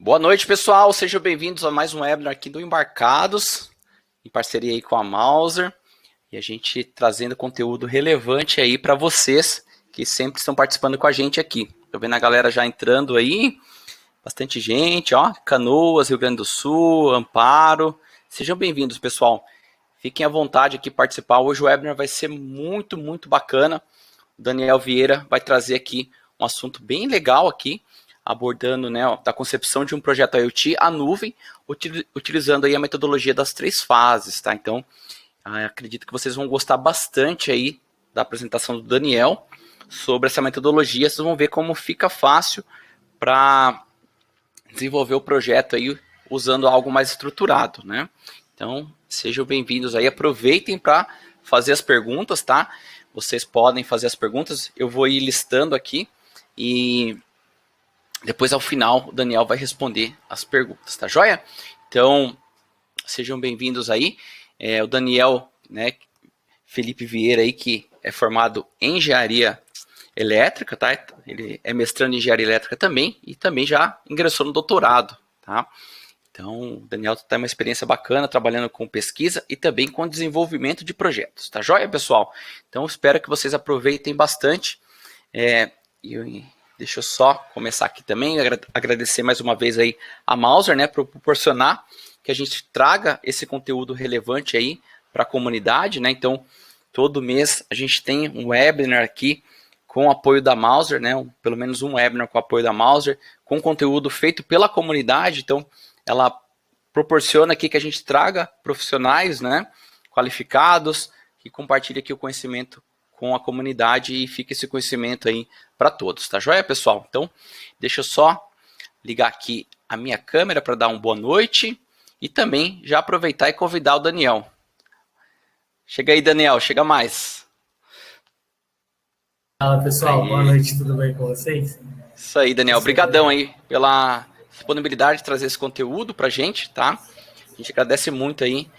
Boa noite, pessoal. Sejam bem-vindos a mais um webinar aqui do Embarcados, em parceria aí com a Mauser, e a gente trazendo conteúdo relevante aí para vocês que sempre estão participando com a gente aqui. Tô vendo a galera já entrando aí, bastante gente, ó, Canoas, Rio Grande do Sul, Amparo. Sejam bem-vindos, pessoal. Fiquem à vontade aqui participar. Hoje o webinar vai ser muito bacana. O Daniel Vieira vai trazer aqui um assunto bem legal aqui, abordando, né, da concepção de um projeto IoT à nuvem, utilizando aí a metodologia das 3 fases, tá? Então, acredito que vocês vão gostar bastante aí da apresentação do Daniel sobre essa metodologia. Vocês vão ver como fica fácil para desenvolver o projeto aí usando algo mais estruturado, né? Então, sejam bem-vindos aí, aproveitem para fazer as perguntas, tá? Vocês podem fazer as perguntas, eu vou ir listando aqui e depois, ao final, o Daniel vai responder as perguntas, tá joia? Então, sejam bem-vindos aí. O Daniel, né, Felipe Vieira aí, que é formado em Engenharia Elétrica, tá? Ele é mestrando em Engenharia Elétrica também e também já ingressou no doutorado, tá? Então, o Daniel tem uma experiência bacana trabalhando com pesquisa e também com desenvolvimento de projetos, tá joia, pessoal? Então, espero que vocês aproveitem bastante. Deixa eu só começar aqui também, agradecer mais uma vez aí a Mauser, né, por proporcionar que a gente traga esse conteúdo relevante aí para a comunidade, né? Então, todo mês a gente tem um webinar aqui com o apoio da Mauser, né? Pelo menos um webinar com o apoio da Mauser, com conteúdo feito pela comunidade. Então, ela proporciona aqui que a gente traga profissionais, né, qualificados, que compartilhem aqui o conhecimento com a comunidade e fica esse conhecimento aí para todos, tá joia, pessoal? Então, deixa eu só ligar aqui a minha câmera para dar uma boa noite e também já aproveitar e convidar o Daniel. Chega aí, Daniel, chega mais. Fala, pessoal, boa noite, tudo bem com vocês? Isso aí, Daniel, obrigadão aí pela disponibilidade de trazer esse conteúdo para a gente, tá? A gente agradece muito aí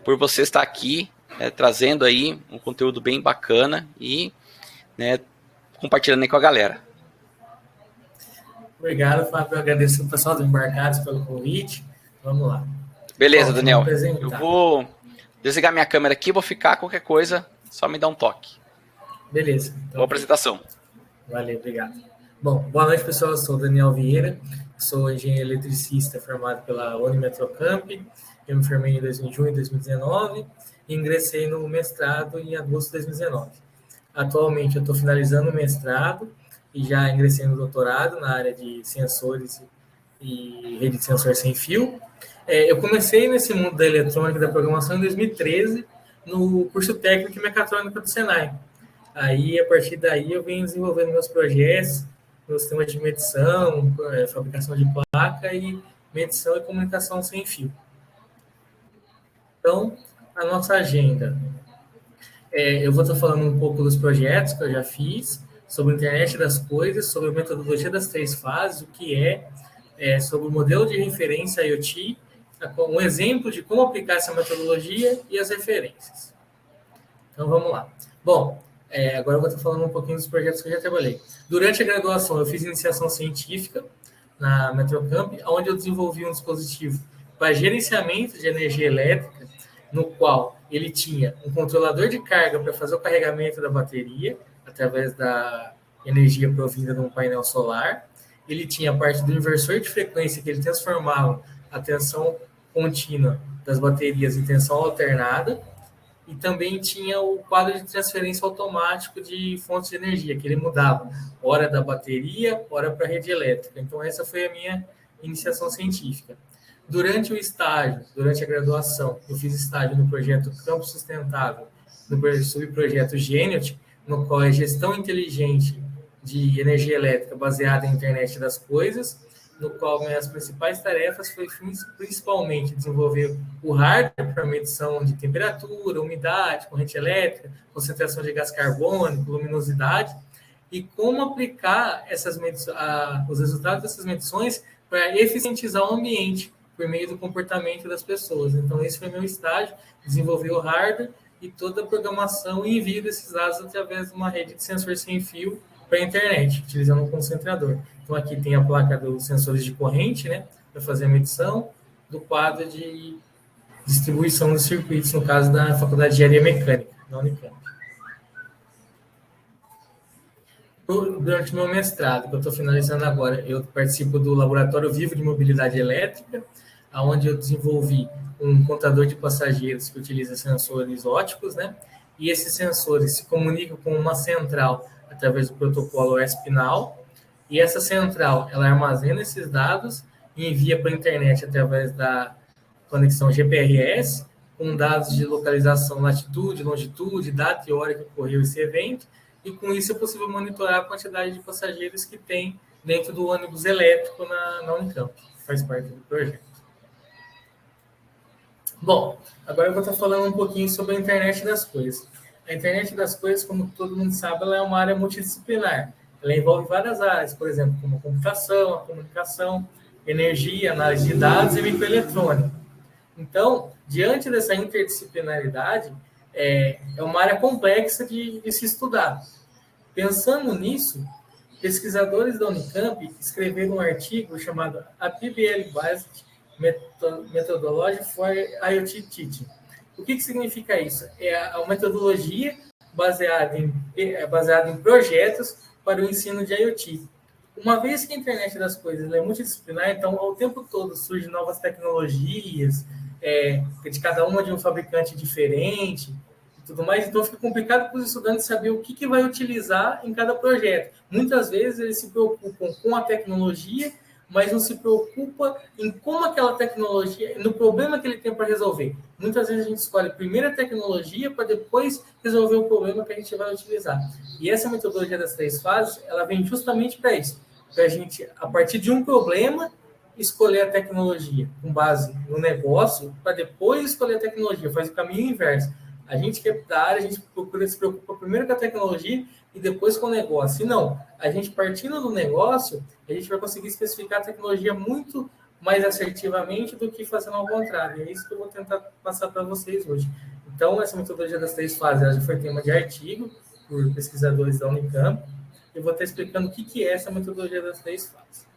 por você estar aqui, trazendo aí um conteúdo bem bacana e, né, compartilhando aí com a galera. Obrigado, Fábio. Eu agradeço o pessoal do Embarcados pelo convite. Vamos lá. Beleza, Daniel. Eu vou desligar minha câmera aqui, vou ficar qualquer coisa, só me dá um toque. Beleza. Então, boa apresentação. Valeu, obrigado. Bom, boa noite, pessoal. Eu sou o Daniel Vieira, sou engenheiro eletricista formado pela Unimetrocamp. Eu me formei em junho de 2019 e ingressei no mestrado em agosto de 2019. Atualmente eu estou finalizando o mestrado e já ingressei no doutorado na área de sensores e rede de sensor sem fio. Eu comecei nesse mundo da eletrônica e da programação em 2013 no curso técnico em mecatrônica do Senai. Aí, a partir daí, eu venho desenvolvendo meus projetos, meus sistemas de medição, fabricação de placa e medição e comunicação sem fio. Então, a nossa agenda. Eu vou estar falando um pouco dos projetos que eu já fiz, sobre a internet das coisas, sobre a metodologia das 3 fases, o que sobre o modelo de referência IoT, um exemplo de como aplicar essa metodologia e as referências. Então, vamos lá. Bom, agora eu vou estar falando um pouquinho dos projetos que eu já trabalhei. Durante a graduação, eu fiz iniciação científica na Metrocamp, onde eu desenvolvi um dispositivo para gerenciamento de energia elétrica, no qual ele tinha um controlador de carga para fazer o carregamento da bateria, através da energia provinda de um painel solar. Ele tinha a parte do inversor de frequência, que ele transformava a tensão contínua das baterias em tensão alternada. E também tinha o quadro de transferência automático de fontes de energia, que ele mudava hora da bateria, hora para a rede elétrica. Então, essa foi a minha iniciação científica. Durante o estágio, durante a graduação, eu fiz estágio no projeto Campo Sustentável, no subprojeto Geniot, no qual é gestão inteligente de energia elétrica baseada em internet das coisas, no qual minhas principais tarefas foi principalmente desenvolver o hardware para medição de temperatura, umidade, corrente elétrica, concentração de gás carbônico, luminosidade, e como aplicar os resultados dessas medições para eficientizar o ambiente por meio do comportamento das pessoas. Então, esse foi meu estágio, desenvolver o hardware e toda a programação e envio desses dados através de uma rede de sensor sem fio para a internet, utilizando um concentrador. Então, aqui tem a placa dos sensores de corrente, né, para fazer a medição do quadro de distribuição dos circuitos, no caso da Faculdade de Engenharia Mecânica, da Unicamp. Durante o meu mestrado, que eu estou finalizando agora, eu participo do Laboratório Vivo de Mobilidade Elétrica, onde eu desenvolvi um contador de passageiros que utiliza sensores ópticos, né? E esses sensores se comunicam com uma central através do protocolo ESP-NOW, e essa central, ela armazena esses dados e envia para a internet através da conexão GPRS, com dados de localização, latitude, longitude, data e hora que ocorreu esse evento, e com isso é possível monitorar a quantidade de passageiros que tem dentro do ônibus elétrico na Unicamp, que faz parte do projeto. Bom, agora eu vou estar falando um pouquinho sobre a internet das coisas. A internet das coisas, como todo mundo sabe, ela é uma área multidisciplinar. Ela envolve várias áreas, por exemplo, como a computação, a comunicação, energia, análise de dados e microeletrônica. Então, diante dessa interdisciplinaridade, é uma área complexa de se estudar. Pensando nisso, pesquisadores da Unicamp escreveram um artigo chamado A PBL-Based Methodology for IoT Teaching. O que significa isso? É a metodologia baseada em projetos para o ensino de IoT. Uma vez que a internet das coisas é multidisciplinar, então, ao tempo todo surgem novas tecnologias, de cada uma de um fabricante diferente, e tudo mais, então fica complicado para os estudantes saber o que vai utilizar em cada projeto. Muitas vezes eles se preocupam com a tecnologia, mas não se preocupa em como aquela tecnologia, no problema que ele tem para resolver. Muitas vezes a gente escolhe primeiro a tecnologia para depois resolver o problema que a gente vai utilizar. E essa metodologia das 3 fases, ela vem justamente para isso, para a gente, a partir de um problema, escolher a tecnologia com base no negócio, para depois escolher a tecnologia, faz o caminho inverso. A gente que é da área, a gente se preocupa primeiro com a tecnologia e depois com o negócio. Se não, a gente partindo do negócio, a gente vai conseguir especificar a tecnologia muito mais assertivamente do que fazendo ao contrário. É isso que eu vou tentar passar para vocês hoje. Então, essa metodologia das 3 fases, ela já foi tema de artigo por pesquisadores da Unicamp. Eu vou estar explicando o que é essa metodologia das 3 fases.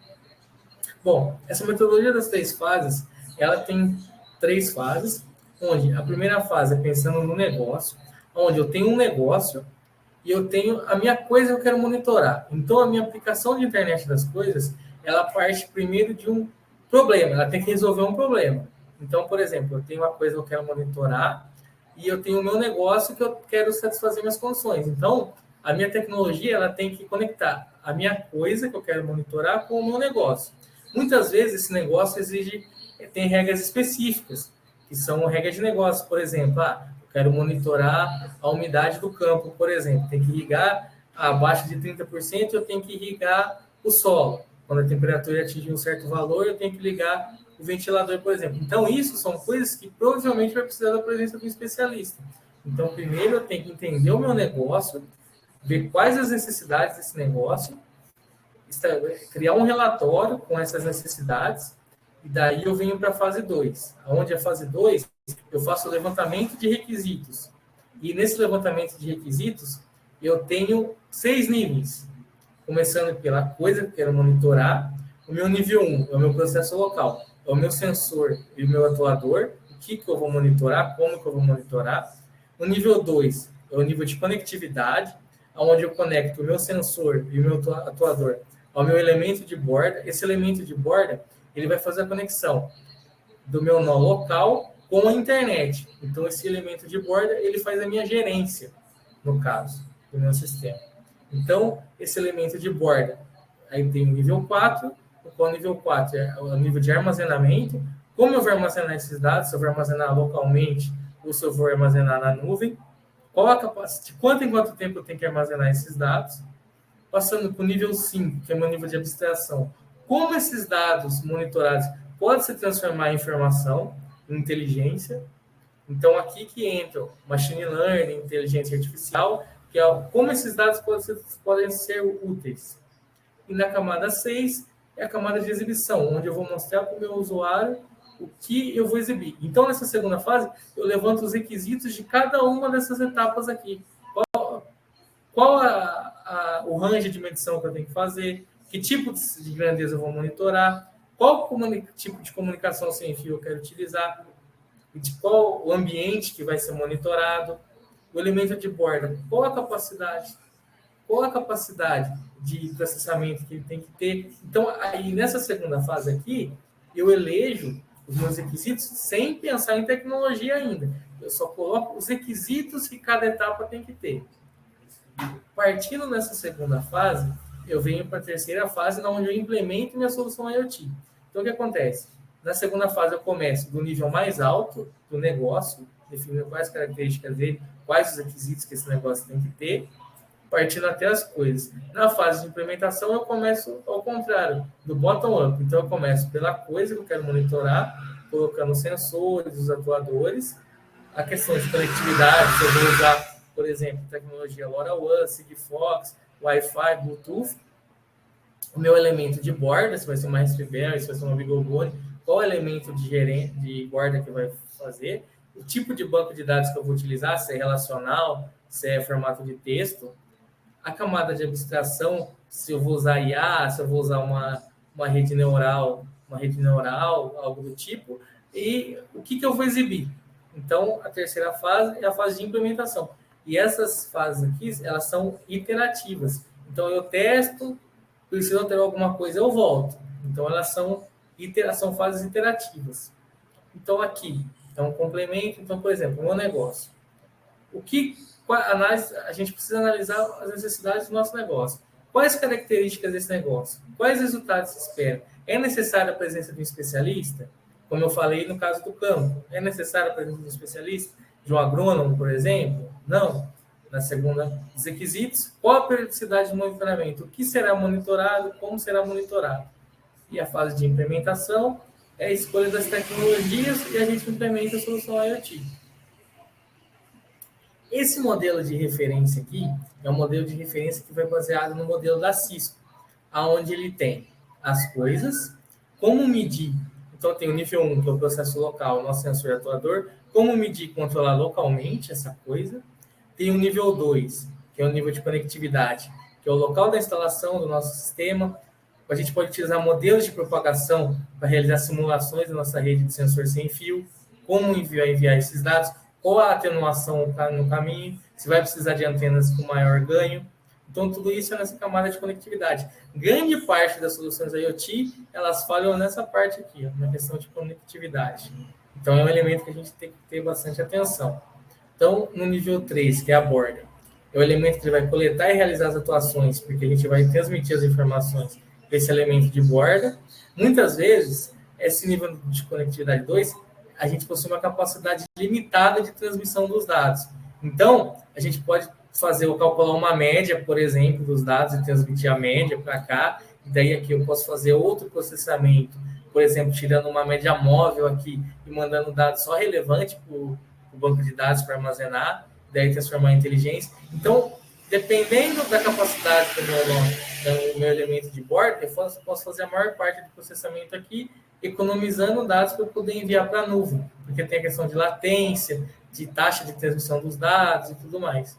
Bom, essa metodologia das 3 fases, ela tem 3 fases, onde a primeira fase é pensando no negócio, onde eu tenho um negócio e eu tenho a minha coisa que eu quero monitorar. Então, a minha aplicação de internet das coisas, ela parte primeiro de um problema, ela tem que resolver um problema. Então, por exemplo, eu tenho uma coisa que eu quero monitorar e eu tenho o meu negócio que eu quero satisfazer minhas condições. Então, a minha tecnologia, ela tem que conectar a minha coisa que eu quero monitorar com o meu negócio. Muitas vezes, esse negócio tem regras específicas, que são regras de negócio. Por exemplo, eu quero monitorar a umidade do campo, por exemplo. Tem que irrigar abaixo de 30%, eu tenho que irrigar o solo. Quando a temperatura atingir um certo valor, eu tenho que ligar o ventilador, por exemplo. Então, isso são coisas que provavelmente vai precisar da presença de um especialista. Então, primeiro eu tenho que entender o meu negócio, ver quais as necessidades desse negócio, criar um relatório com essas necessidades, e daí eu venho para a fase 2. Onde a fase 2, eu faço o levantamento de requisitos. E nesse levantamento de requisitos, eu tenho 6 níveis. Começando pela coisa que eu quero monitorar. O meu nível 1 é o meu processo local. É o meu sensor e o meu atuador. O que eu vou monitorar, como que eu vou monitorar. O nível 2 é o nível de conectividade, onde eu conecto o meu sensor e o meu atuador ao meu elemento de borda. Esse elemento de borda, ele vai fazer a conexão do meu nó local com a internet. Então, esse elemento de borda, ele faz a minha gerência, no caso, do meu sistema. Então, esse elemento de borda, aí tem o nível 4, o nível 4 é o nível de armazenamento. Como eu vou armazenar esses dados, se eu vou armazenar localmente ou se eu vou armazenar na nuvem, qual a capacidade, quanto em quanto tempo eu tenho que armazenar esses dados. Passando para o nível 5, que é o meu nível de abstração. Como esses dados monitorados podem se transformar em informação, em inteligência. Então, aqui que entra machine learning, inteligência artificial, que é como esses dados podem ser úteis. E na camada 6 é a camada de exibição, onde eu vou mostrar para o meu usuário o que eu vou exibir. Então, nessa segunda fase, eu levanto os requisitos de cada uma dessas etapas aqui. Qual o range de medição que eu tenho que fazer, que tipo de grandeza eu vou monitorar, qual tipo de comunicação sem fio eu quero utilizar, de qual o ambiente que vai ser monitorado, o elemento de borda, qual a capacidade de processamento que ele tem que ter. Então, aí nessa segunda fase aqui, eu elejo os meus requisitos sem pensar em tecnologia ainda. Eu só coloco os requisitos que cada etapa tem que ter. Partindo nessa segunda fase, eu venho para a terceira fase, onde eu implemento minha solução IoT. Então, o que acontece? Na segunda fase, eu começo do nível mais alto do negócio, definindo quais características dele, quais os requisitos que esse negócio tem que ter, partindo até as coisas. Na fase de implementação, eu começo ao contrário, do bottom-up. Então, eu começo pela coisa que eu quero monitorar, colocando os sensores, os atuadores, a questão de conectividade, se eu vou usar, por exemplo, tecnologia LoRaWAN, Sigfox, Wi-Fi, Bluetooth, o meu elemento de borda, se vai ser uma Raspberry, se vai ser uma BeagleBone, qual elemento de borda que vai fazer, o tipo de banco de dados que eu vou utilizar, se é relacional, se é formato de texto, a camada de abstração, se eu vou usar IA, se eu vou usar uma rede neural, algo do tipo, e o que eu vou exibir. Então, a terceira fase é a fase de implementação. E essas fases aqui, elas são iterativas. Então, eu testo, preciso alterar alguma coisa, eu volto. Então, elas são fases iterativas. Então, aqui, um complemento. Então, por exemplo, o meu negócio. A gente precisa analisar as necessidades do nosso negócio. Quais características desse negócio? Quais resultados se espera? É necessária a presença de um especialista? Como eu falei no caso do campo. É necessária a presença de um especialista? De um agrônomo, por exemplo? Não. Na segunda, os requisitos. Qual a periodicidade de monitoramento? O que será monitorado? Como será monitorado? E a fase de implementação é a escolha das tecnologias e a gente implementa a solução IoT. Esse modelo de referência aqui é um modelo de referência que vai baseado no modelo da Cisco, onde ele tem as coisas, como medir. Então, tem o nível 1, que é o processo local, o nosso sensor atuador, como medir e controlar localmente essa coisa. Tem o nível 2, que é o nível de conectividade, que é o local da instalação do nosso sistema. A gente pode utilizar modelos de propagação para realizar simulações da nossa rede de sensor sem fio, como enviar esses dados, qual a atenuação no caminho, se vai precisar de antenas com maior ganho. Então, tudo isso é nessa camada de conectividade. Grande parte das soluções IoT, elas falham nessa parte aqui, na questão de conectividade. Então, é um elemento que a gente tem que ter bastante atenção. Então, no nível 3, que é a borda, é o elemento que ele vai coletar e realizar as atuações, porque a gente vai transmitir as informações para esse elemento de borda. Muitas vezes, esse nível de conectividade 2, a gente possui uma capacidade limitada de transmissão dos dados. Então, a gente pode calcular uma média, por exemplo, dos dados e transmitir a média para cá. E daí aqui eu posso fazer outro processamento, por exemplo, tirando uma média móvel aqui e mandando dados só relevantes para o banco de dados para armazenar, daí transformar em inteligência. Então, dependendo da capacidade do meu elemento de borda, eu posso fazer a maior parte do processamento aqui, economizando dados para eu poder enviar para a nuvem, porque tem a questão de latência, de taxa de transmissão dos dados e tudo mais.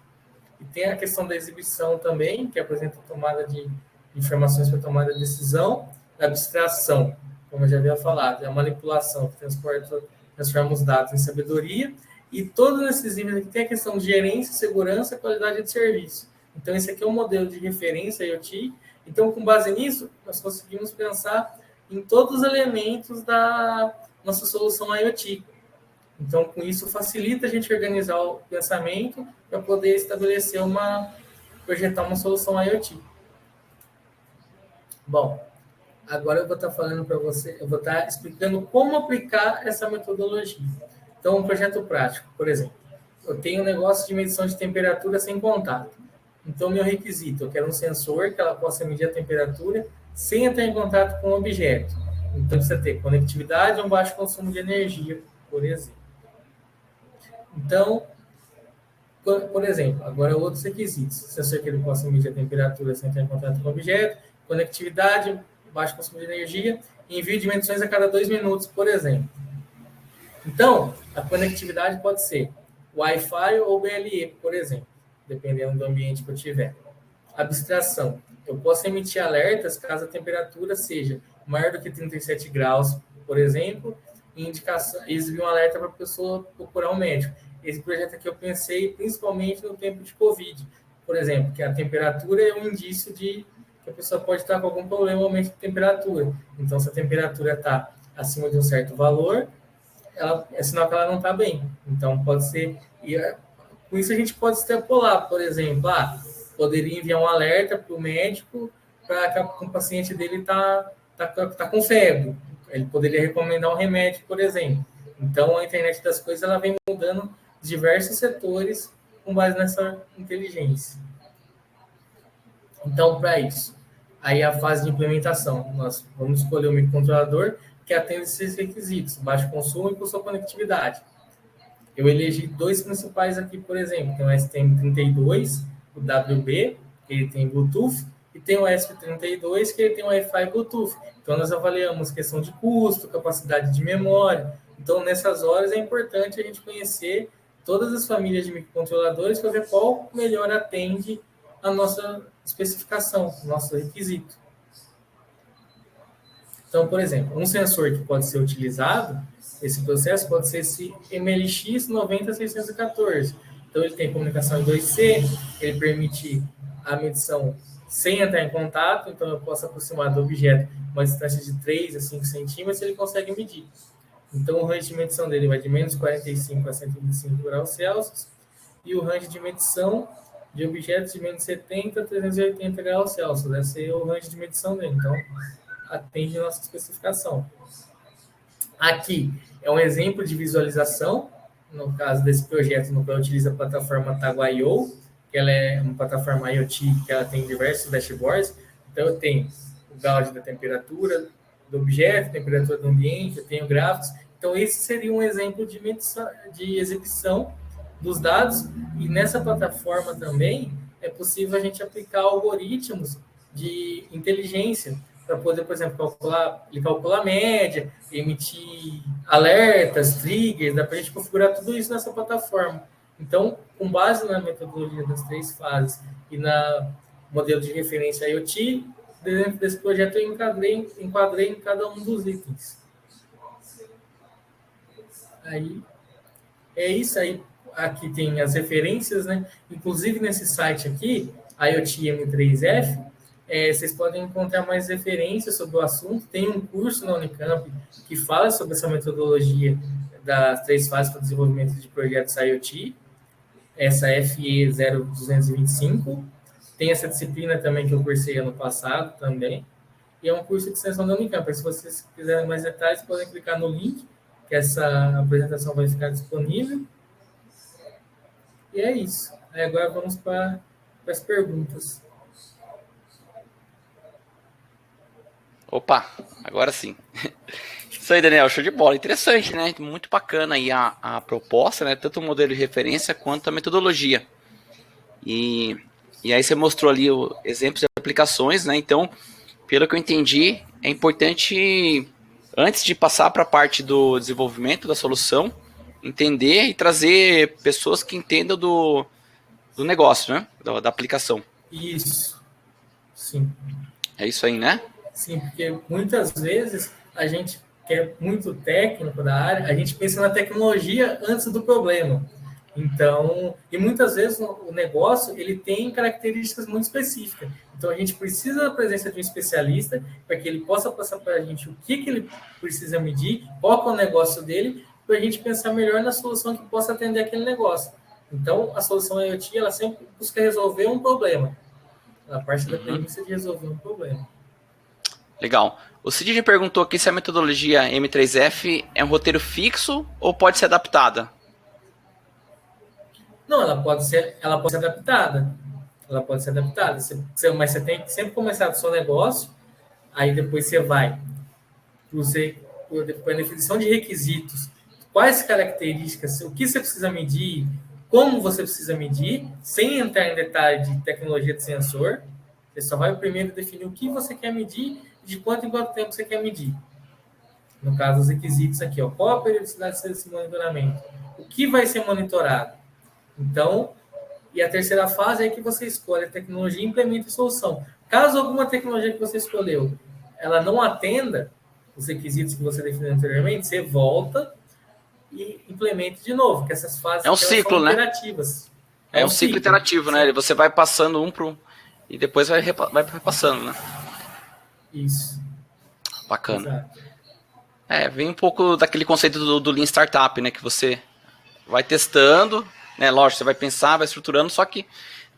E tem a questão da exibição também, que apresenta tomada de informações para tomada de decisão, a abstração, como eu já havia falado, é a manipulação que transforma os dados em sabedoria, e todos esses níveis aqui tem a questão de gerência, segurança e qualidade de serviço. Então, esse aqui é um modelo de referência IoT. Então, com base nisso, nós conseguimos pensar em todos os elementos da nossa solução IoT. Então, com isso, facilita a gente organizar o pensamento para poder projetar uma solução IoT. Bom, agora eu vou estar falando para você, eu vou estar explicando como aplicar essa metodologia. Então, um projeto prático, por exemplo, eu tenho um negócio de medição de temperatura sem contato. Então, meu requisito, eu quero um sensor que ela possa medir a temperatura sem entrar em contato com o objeto. Então, precisa ter conectividade e um baixo consumo de energia, por exemplo. Então, por exemplo, agora outros requisitos. Sensor que ele possa medir a temperatura sem entrar em contato com o objeto, conectividade, baixo consumo de energia, e envio de menções a cada 2 minutos, por exemplo. Então, a conectividade pode ser Wi-Fi ou BLE, por exemplo, dependendo do ambiente que eu tiver. Abstração. Eu posso emitir alertas caso a temperatura seja maior do que 37 graus, por exemplo, e exibir um alerta para a pessoa procurar um médico. Esse projeto aqui eu pensei principalmente no tempo de Covid, por exemplo, que a temperatura é um indício de que a pessoa pode estar com algum problema no aumento de temperatura. Então, se a temperatura está acima de um certo valor, é sinal que ela não está bem. Então, pode ser... com isso, a gente pode extrapolar, por exemplo, poderia enviar um alerta para o médico para que o paciente dele está com febre. Ele poderia recomendar um remédio, por exemplo. Então, a internet das coisas ela vem mudando diversos setores com base nessa inteligência. Então, para isso, aí a fase de implementação. Nós vamos escolher um microcontrolador que atende esses requisitos, baixo consumo e com sua conectividade. Eu elegi 2 principais aqui, por exemplo. Tem o STM32, o WB, que ele tem Bluetooth, e tem o ESP32, que ele tem Wi-Fi Bluetooth. Então, nós avaliamos questão de custo, capacidade de memória. Então, nessas horas, é importante a gente conhecer todas as famílias de microcontroladores para ver qual melhor atende a nossa especificação, o nosso requisito. Então, por exemplo, um sensor que pode ser utilizado, esse processo pode ser esse MLX 90614. Então, ele tem comunicação em 2C, ele permite a medição sem entrar em contato, então eu posso aproximar do objeto uma distância de 3 a 5 centímetros, ele consegue medir. Então, o range de medição dele vai de menos 45 a 125 graus Celsius, e o range de medição de objetos de menos 70 a 380 graus Celsius. Esse é o range de medição dele. Então, atende a nossa especificação. Aqui é um exemplo de visualização, no caso desse projeto, no qual utiliza a plataforma Tago.io, que ela é uma plataforma IoT, que ela tem diversos dashboards. Então, eu tenho o gauge da temperatura do objeto, temperatura do ambiente, eu tenho gráficos. Então, esse seria um exemplo de medição, de exibição dos dados, e nessa plataforma também é possível a gente aplicar algoritmos de inteligência para poder, por exemplo, calcular a média, emitir alertas, triggers, dá para a gente configurar tudo isso nessa plataforma. Então, com base na metodologia das 3 fases e na modelo de referência IoT, dentro desse projeto eu enquadrei em cada um dos itens. Aí, é isso aí. Aqui tem as referências, né? Inclusive nesse site aqui, IoT M3F, vocês podem encontrar mais referências sobre o assunto. Tem um curso na Unicamp que fala sobre essa metodologia das 3 fases para o desenvolvimento de projetos IoT, essa FE 0225. Tem essa disciplina também que eu cursei ano passado também. E é um curso de extensão da Unicamp. Se vocês quiserem mais detalhes, podem clicar no link, que essa apresentação vai ficar disponível. E é isso. Aí agora vamos para as perguntas. Opa, agora sim. Isso aí, Daniel, show de bola. Interessante, né? Muito bacana aí a proposta, né? Tanto o modelo de referência quanto a metodologia. E aí você mostrou ali exemplos de aplicações, né? Então, pelo que eu entendi, é importante, antes de passar para a parte do desenvolvimento da solução, entender e trazer pessoas que entendam do negócio, né? Da aplicação. Isso. Sim. É isso aí, né? Sim, porque muitas vezes a gente que é muito técnico da área, a gente pensa na tecnologia antes do problema. Então, e muitas vezes o negócio ele tem características muito específicas. Então, a gente precisa da presença de um especialista para que ele possa passar para a gente o que ele precisa medir, qual é o negócio dele, para a gente pensar melhor na solução que possa atender aquele negócio. Então, a solução IoT, ela sempre busca resolver um problema. A parte da premissa de resolver um problema. Legal. O Cid perguntou aqui se a metodologia M3F é um roteiro fixo ou pode ser adaptada. Não, ela pode ser adaptada. Ela pode ser adaptada. Mas você tem que sempre começar do seu negócio, aí depois você vai para a definição de requisitos, quais características, o que você precisa medir, como você precisa medir, sem entrar em detalhe de tecnologia de sensor. Você só vai primeiro definir o que você quer medir e de quanto em quanto tempo você quer medir. No caso, os requisitos aqui, ó, qual a periodicidade desse monitoramento? O que vai ser monitorado? Então, E a terceira fase é que você escolhe a tecnologia e implementa a solução. Caso alguma tecnologia que você escolheu, ela não atenda os requisitos que você definiu anteriormente, você volta e implementa de novo, que essas fases É um ciclo, são né? iterativas. É um ciclo iterativo, né? Você vai passando um pro e depois vai repassando, né? Isso. Bacana. Exato. Vem um pouco daquele conceito do Lean Startup, né? Que você vai testando, né? Lógico, você vai pensar, vai estruturando, só que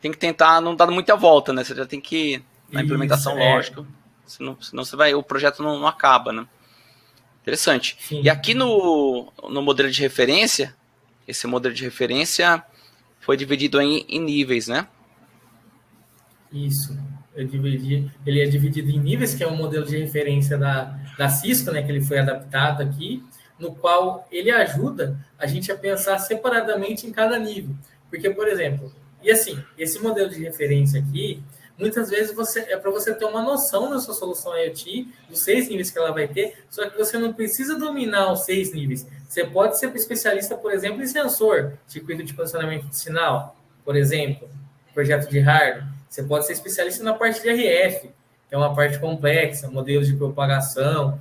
tem que tentar não dar muita volta, né? Você já tem que, na implementação, lógico, senão você vai, o projeto não acaba, né? Interessante. Sim. E aqui no modelo de referência, esse modelo de referência foi dividido em níveis, né? Isso. Ele é dividido em níveis, que é um modelo de referência da Cisco, né, que ele foi adaptado aqui, no qual ele ajuda a gente a pensar separadamente em cada nível. Porque, por exemplo, e assim, esse modelo de referência aqui, muitas vezes é para você ter uma noção da sua solução IoT, dos 6 níveis que ela vai ter, só que você não precisa dominar os 6 níveis. Você pode ser especialista, por exemplo, em sensor, circuito de posicionamento de sinal, por exemplo, projeto de hardware. Você pode ser especialista na parte de RF, que é uma parte complexa, modelos de propagação,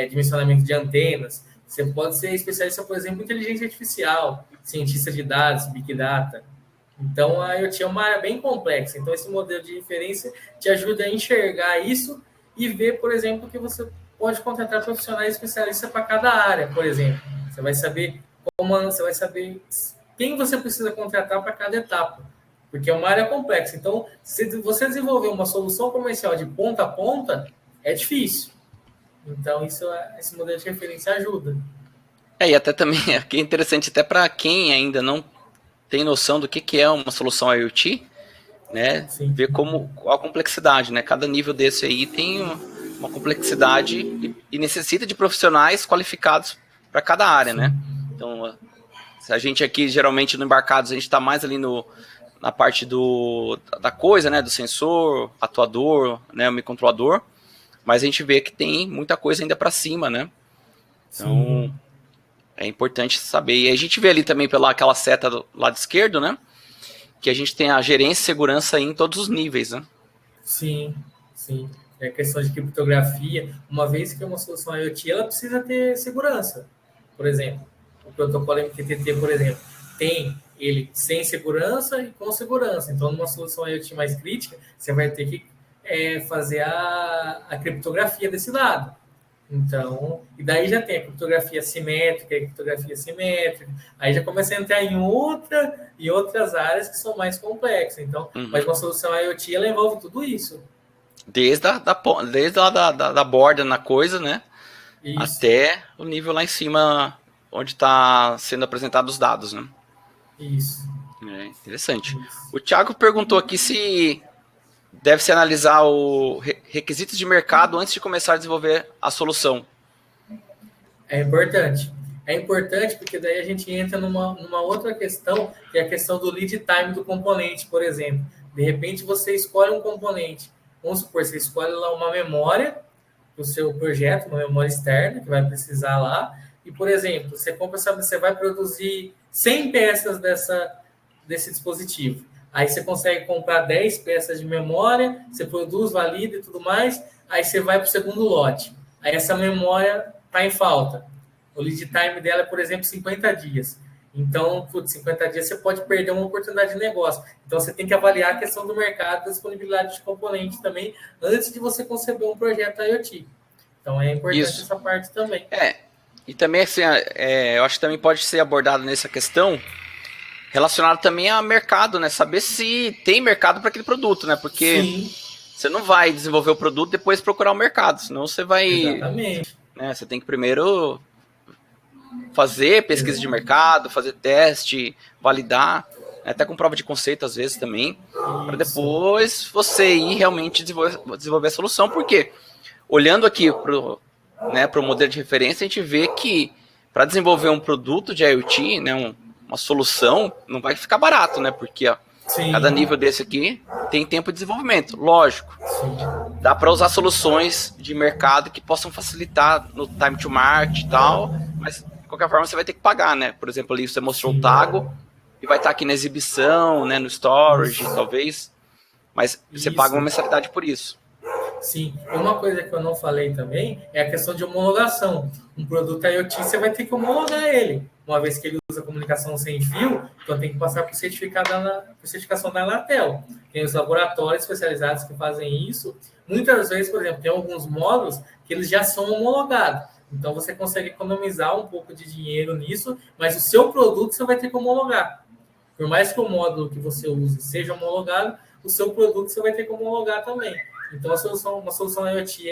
dimensionamento de antenas. Você pode ser especialista, por exemplo, em inteligência artificial, cientista de dados, Big Data. Então, a IoT é uma área bem complexa. Então, esse modelo de referência te ajuda a enxergar isso e ver, por exemplo, que você pode contratar profissionais especialistas para cada área, por exemplo. Você vai saber quem você precisa contratar para cada etapa. Porque é uma área complexa. Então, se você desenvolver uma solução comercial de ponta a ponta, é difícil. Então, esse modelo de referência ajuda. E até também aqui é interessante, até para quem ainda não tem noção do que é uma solução IoT, né? Sim. Ver qual a complexidade, né? Cada nível desse aí tem uma complexidade e necessita de profissionais qualificados para cada área, né? Então, se a gente aqui, geralmente, no Embarcados, a gente está mais ali na parte da coisa, né? Do sensor, atuador, né? O microcontrolador. Mas a gente vê que tem muita coisa ainda para cima, né? Então, é importante saber. E a gente vê ali também pela aquela seta do lado esquerdo, né? Que a gente tem a gerência e segurança em todos os níveis, né? Sim. É questão de criptografia. Uma vez que é uma solução IoT, ela precisa ter segurança. Por exemplo, o protocolo MQTT, por exemplo, tem ele sem segurança e com segurança. Então, numa solução IoT mais crítica, você vai ter que fazer a criptografia desse lado. Então, e daí já tem a criptografia simétrica, a criptografia assimétrica, aí já começa a entrar em outras áreas que são mais complexas. Então, mas uma solução IoT, ela envolve tudo isso. Desde da borda na coisa, né? Isso. Até o nível lá em cima, onde está sendo apresentados os dados, né? Isso. Interessante. Isso. O Thiago perguntou aqui se deve-se analisar os requisitos de mercado antes de começar a desenvolver a solução. É importante. É importante porque daí a gente entra numa outra questão, que é a questão do lead time do componente, por exemplo. De repente, você escolhe um componente. Vamos supor, você escolhe lá uma memória para o seu projeto, uma memória externa, que vai precisar lá. E, por exemplo, você vai produzir 100 peças desse dispositivo. Aí você consegue comprar 10 peças de memória, você produz, valida e tudo mais, aí você vai para o segundo lote. Aí essa memória está em falta. O lead time dela é, por exemplo, 50 dias. Então, 50 dias você pode perder uma oportunidade de negócio. Então, você tem que avaliar a questão do mercado, da disponibilidade de componentes também, antes de você conceber um projeto IoT. Então, é importante essa parte também. E também, assim, eu acho que também pode ser abordado nessa questão relacionado também a mercado, né? Saber se tem mercado para aquele produto, né? Porque você não vai desenvolver o produto e depois procurar o mercado, senão você vai... Exatamente. Né? Você tem que primeiro fazer pesquisa de mercado, fazer teste, validar, até com prova de conceito às vezes também, para depois você ir realmente desenvolver a solução. Porque olhando aqui para o modelo de referência, a gente vê que para desenvolver um produto de IoT, né, uma solução, não vai ficar barato, né? Porque cada nível desse aqui tem tempo de desenvolvimento. Lógico, dá para usar soluções de mercado que possam facilitar no time to market e tal, mas de qualquer forma você vai ter que pagar, né? Por exemplo, ali você mostrou o Tago, e vai estar aqui na exibição, né, no storage, talvez, mas você paga uma mensalidade por isso. Sim, uma coisa que eu não falei também é a questão de homologação. Um produto IoT, você vai ter que homologar ele. Uma vez que ele usa comunicação sem fio, então tem que passar por certificação da Anatel. Tem os laboratórios especializados que fazem isso. Muitas vezes, por exemplo, tem alguns módulos que eles já são homologados. Então, você consegue economizar um pouco de dinheiro nisso, mas o seu produto você vai ter que homologar. Por mais que o módulo que você use seja homologado, o seu produto você vai ter que homologar também. Então, uma solução IoT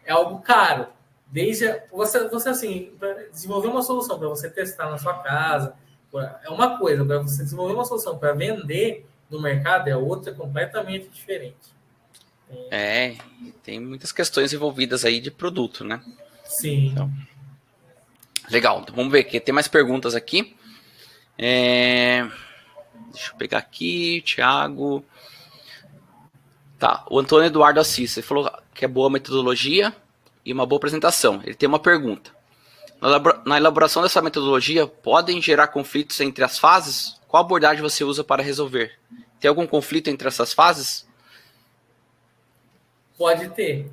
é algo caro. Desde você assim, desenvolver uma solução para você testar na sua casa é uma coisa, para você desenvolver uma solução para vender no mercado é outra completamente diferente. Tem muitas questões envolvidas aí de produto, né? Sim. Então, legal, então vamos ver aqui. Tem mais perguntas aqui. Deixa eu pegar aqui, Thiago. Tá, o Antônio Eduardo Assis, ele falou que é boa metodologia e uma boa apresentação. Ele tem uma pergunta. Na elaboração dessa metodologia, podem gerar conflitos entre as fases? Qual abordagem você usa para resolver? Tem algum conflito entre essas fases? Pode ter.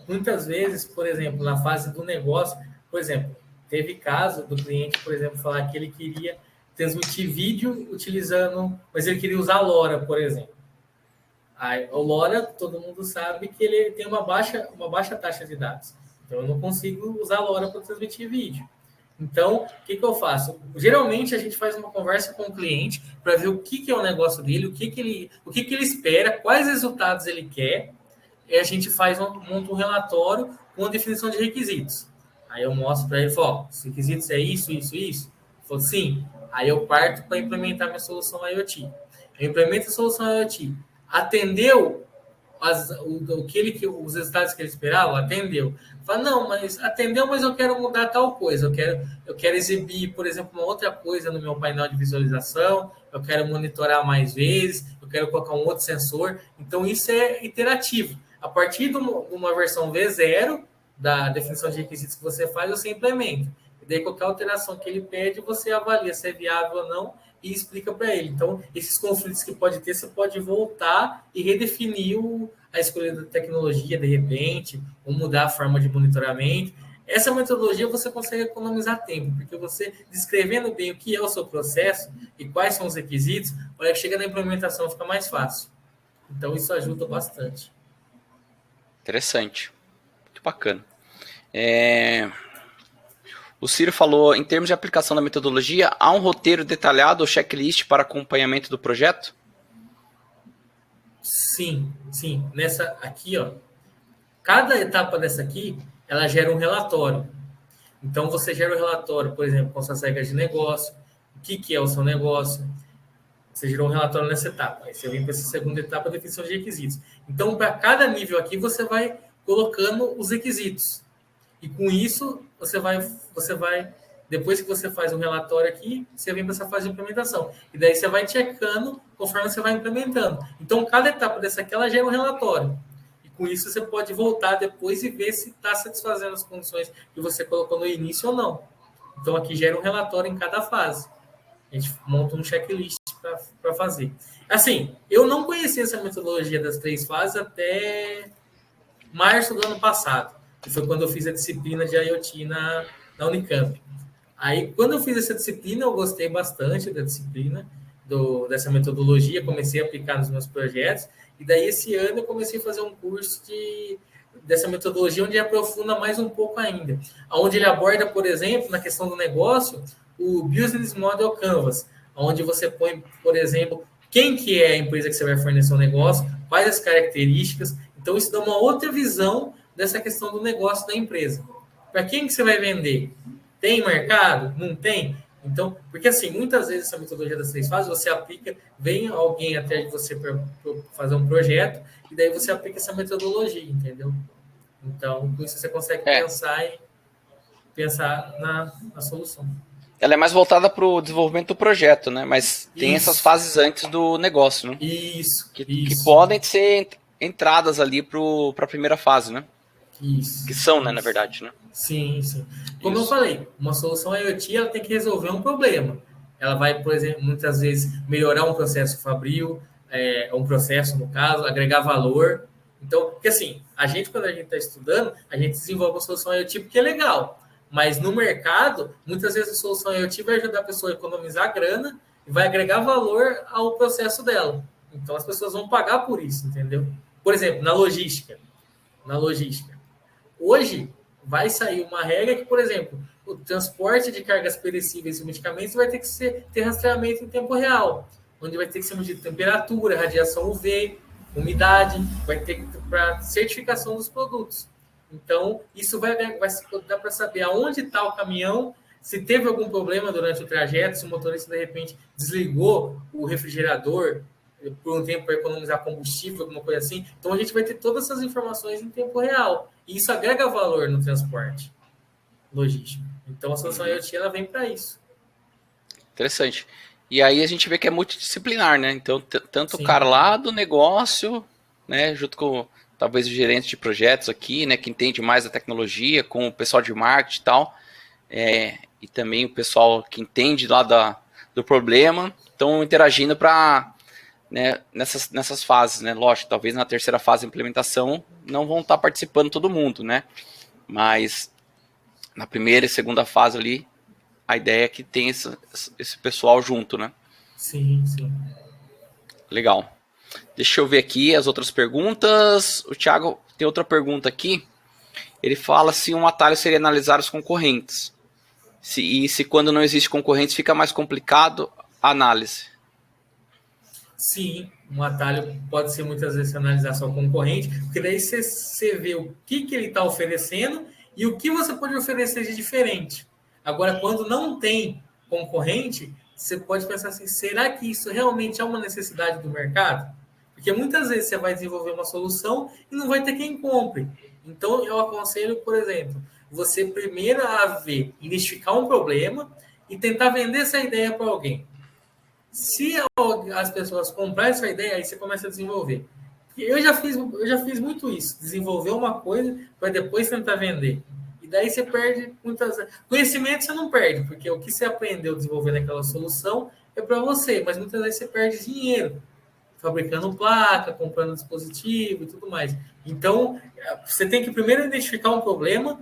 Muitas vezes, por exemplo, na fase do negócio, por exemplo, teve caso do cliente, por exemplo, falar que ele queria transmitir vídeo utilizando, mas ele queria usar LoRa, por exemplo. O LoRa, todo mundo sabe que ele tem uma baixa taxa de dados. Então, eu não consigo usar LoRa para transmitir vídeo. Então, o que eu faço? Geralmente, a gente faz uma conversa com o cliente para ver o que é o negócio dele, o que ele espera, quais resultados ele quer. E a gente monta um relatório com a definição de requisitos. Aí eu mostro para ele, falo, os requisitos é isso, isso, isso. Ele falou, sim. Aí eu parto para implementar minha solução IoT. Eu implemento a solução IoT. Atendeu os resultados que ele esperava? Atendeu. Fala, não, mas atendeu, mas eu quero mudar tal coisa. Eu quero exibir, por exemplo, uma outra coisa no meu painel de visualização. Eu quero monitorar mais vezes. Eu quero colocar um outro sensor. Então, isso é iterativo. A partir de uma versão V0 da definição de requisitos que você faz, você implementa. E daí, qualquer alteração que ele pede, você avalia se é viável ou não e explica para ele. Então, esses conflitos que pode ter, você pode voltar e redefinir a escolha da tecnologia, de repente, ou mudar a forma de monitoramento. Essa metodologia você consegue economizar tempo, porque você, descrevendo bem o que é o seu processo e quais são os requisitos, olha que chega na implementação, fica mais fácil. Então, isso ajuda bastante. Interessante. Muito bacana. O Ciro falou, em termos de aplicação da metodologia, há um roteiro detalhado ou checklist para acompanhamento do projeto? Sim. Nessa aqui, ó, cada etapa dessa aqui, ela gera um relatório. Então, você gera um relatório, por exemplo, com suas regras de negócio, o que é o seu negócio. Você gerou um relatório nessa etapa. Aí você vem para essa segunda etapa, a definição de requisitos. Então, para cada nível aqui, você vai colocando os requisitos. E com isso, você vai, depois que você faz um relatório aqui, você vem para essa fase de implementação. E daí você vai checando conforme você vai implementando. Então, cada etapa dessa aqui, ela gera um relatório. E com isso, você pode voltar depois e ver se está satisfazendo as condições que você colocou no início ou não. Então, aqui gera um relatório em cada fase. A gente monta um checklist para fazer. Assim, eu não conhecia essa metodologia das 3 fases até março do ano passado, que foi quando eu fiz a disciplina de IoT na Unicamp. Aí, quando eu fiz essa disciplina, eu gostei bastante da disciplina, dessa metodologia, comecei a aplicar nos meus projetos, e daí esse ano eu comecei a fazer um curso dessa metodologia, onde aprofunda mais um pouco ainda. Onde ele aborda, por exemplo, na questão do negócio, o Business Model Canvas, onde você põe, por exemplo, quem que é a empresa que você vai fornecer o negócio, quais as características. Então, isso dá uma outra visão dessa questão do negócio da empresa. Para quem que você vai vender? Tem mercado? Não tem? Então, porque assim, muitas vezes essa metodologia das 3 fases, você aplica, vem alguém atrás de você para fazer um projeto, e daí você aplica essa metodologia, entendeu? Então, com isso você consegue pensar na solução. Ela é mais voltada para o desenvolvimento do projeto, né? Mas tem essas fases antes do negócio, né? Isso. Que podem ser entradas ali para a primeira fase, né? Isso. Que são, né, na verdade, né? Sim. Como eu falei, uma solução IoT ela tem que resolver um problema. ela vai, por exemplo, muitas vezes melhorar um processo fabril, um processo, no caso, agregar valor. Então, porque assim, quando a gente está estudando, a gente desenvolve uma solução IoT porque é legal. Mas no mercado, muitas vezes a solução IoT vai ajudar a pessoa a economizar grana e vai agregar valor ao processo dela. Então, as pessoas vão pagar por isso, entendeu? Por exemplo, na logística. Hoje, vai sair uma regra que, por exemplo, o transporte de cargas perecíveis e medicamentos vai ter que ter rastreamento em tempo real, onde vai ter que ser medido temperatura, radiação UV, umidade, vai ter que para certificação dos produtos. Então, isso vai dar para saber aonde está o caminhão, se teve algum problema durante o trajeto, se o motorista, de repente, desligou o refrigerador por um tempo para economizar combustível, alguma coisa assim. Então, a gente vai ter todas essas informações em tempo real. E isso agrega valor no transporte logístico. Então, a solução IoT ela vem para isso. Interessante. E aí a gente vê que é multidisciplinar, né? Então, tanto Sim. o cara lá do negócio, né, junto com talvez o gerente de projetos aqui, né, que entende mais da tecnologia, com o pessoal de marketing e tal, e também o pessoal que entende lá do problema, estão interagindo para, né, nessas fases, né? Lógico, talvez na terceira fase de implementação não vão estar participando todo mundo, né? Mas na primeira e segunda fase ali, a ideia é que tem esse pessoal junto, né? Sim, sim. Legal. Deixa eu ver aqui as outras perguntas. O Thiago tem outra pergunta aqui. Ele fala se um atalho seria analisar os concorrentes. Se quando não existe concorrentes fica mais complicado a análise. Sim, um atalho pode ser muitas vezes analisar só o concorrente, porque daí você vê o que ele está oferecendo e o que você pode oferecer de diferente. Agora, quando não tem concorrente, você pode pensar assim, será que isso realmente é uma necessidade do mercado? Porque muitas vezes você vai desenvolver uma solução e não vai ter quem compre. Então, eu aconselho, por exemplo, você primeiro identificar um problema e tentar vender essa ideia para alguém. Se as pessoas comprarem essa ideia, aí você começa a desenvolver. Eu já fiz muito isso, desenvolver uma coisa para depois tentar vender. E daí você perde muitas. Conhecimento você não perde, porque o que você aprendeu desenvolvendo aquela solução é para você, mas muitas vezes você perde dinheiro fabricando placa, comprando dispositivo e tudo mais. Então, você tem que primeiro identificar um problema,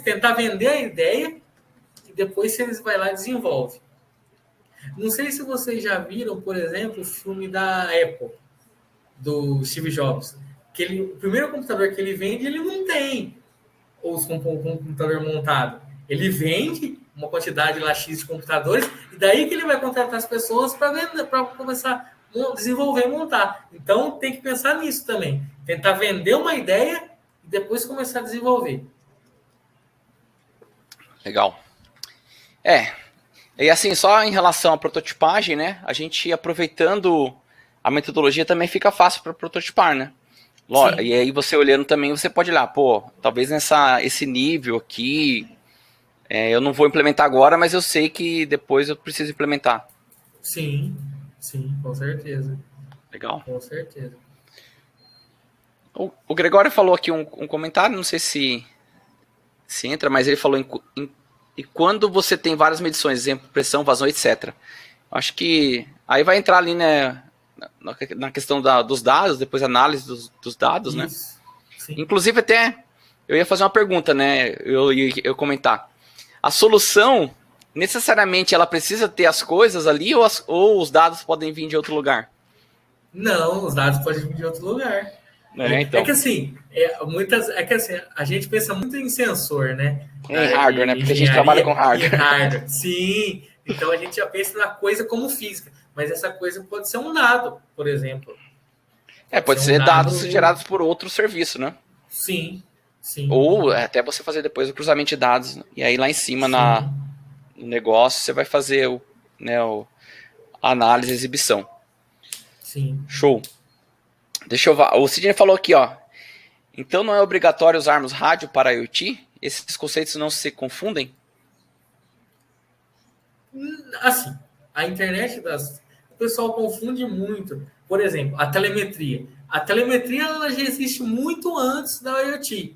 tentar vender a ideia e depois você vai lá e desenvolve. Não sei se vocês já viram, por exemplo, o filme da Apple, do Steve Jobs. O primeiro computador que ele vende, ele não tem um computador montado. Ele vende uma quantidade lá X de computadores, e daí que ele vai contratar as pessoas para começar a desenvolver e montar. Então, tem que pensar nisso também. Tentar vender uma ideia e depois começar a desenvolver. Legal. E assim, só em relação à prototipagem, né? A gente aproveitando a metodologia também fica fácil para prototipar, né? Sim. E aí você olhando também, você pode olhar, pô, talvez esse nível aqui, eu não vou implementar agora, mas eu sei que depois eu preciso implementar. Sim, com certeza. Legal. Com certeza. O Gregório falou aqui um comentário, não sei se entra, mas ele falou e quando você tem várias medições, exemplo, pressão, vazão, etc. Acho que aí vai entrar ali, né, na questão dos dados, depois análise dos dados, Isso. né? Sim. Inclusive até eu ia fazer uma pergunta, né? Eu comentar. A solução necessariamente ela precisa ter as coisas ali ou os dados podem vir de outro lugar? Não, os dados podem vir de outro lugar. Então. Que assim, a gente pensa muito em sensor, né? Em hardware, né? Porque a gente trabalha com hardware. Em hardware. Sim. Então a gente já pensa na coisa como física. Mas essa coisa pode ser um dado, por exemplo. Pode ser dados gerados por outro serviço, né? Sim. Ou até você fazer depois o cruzamento de dados. E aí lá em cima no negócio você vai fazer a análise e exibição. Sim. Show. Deixa eu ver. O Sidney falou aqui, ó. Então não é obrigatório usarmos rádio para IoT? Esses conceitos não se confundem? Assim, a internet o pessoal confunde muito. Por exemplo, a telemetria. A telemetria ela já existe muito antes da IoT.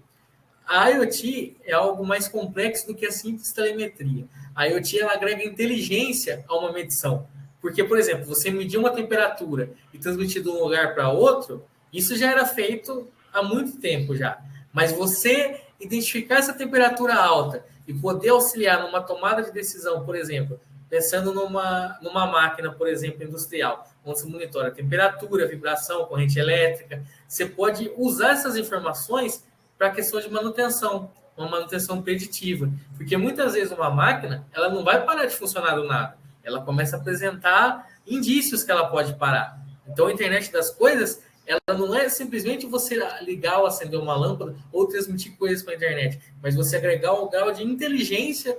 A IoT é algo mais complexo do que a simples telemetria. A IoT ela agrega inteligência a uma medição. Porque, por exemplo, você medir uma temperatura e transmitir de um lugar para outro, isso já era feito há muito tempo já. Mas você identificar essa temperatura alta e poder auxiliar numa tomada de decisão, por exemplo, pensando numa máquina, por exemplo, industrial, onde se monitora a temperatura, vibração, corrente elétrica, você pode usar essas informações para a questão de manutenção, uma manutenção preditiva. Porque muitas vezes uma máquina ela não vai parar de funcionar do nada. Ela começa a apresentar indícios que ela pode parar. Então, a internet das coisas, ela não é simplesmente você ligar ou acender uma lâmpada ou transmitir coisas para a internet, mas você agregar um grau de inteligência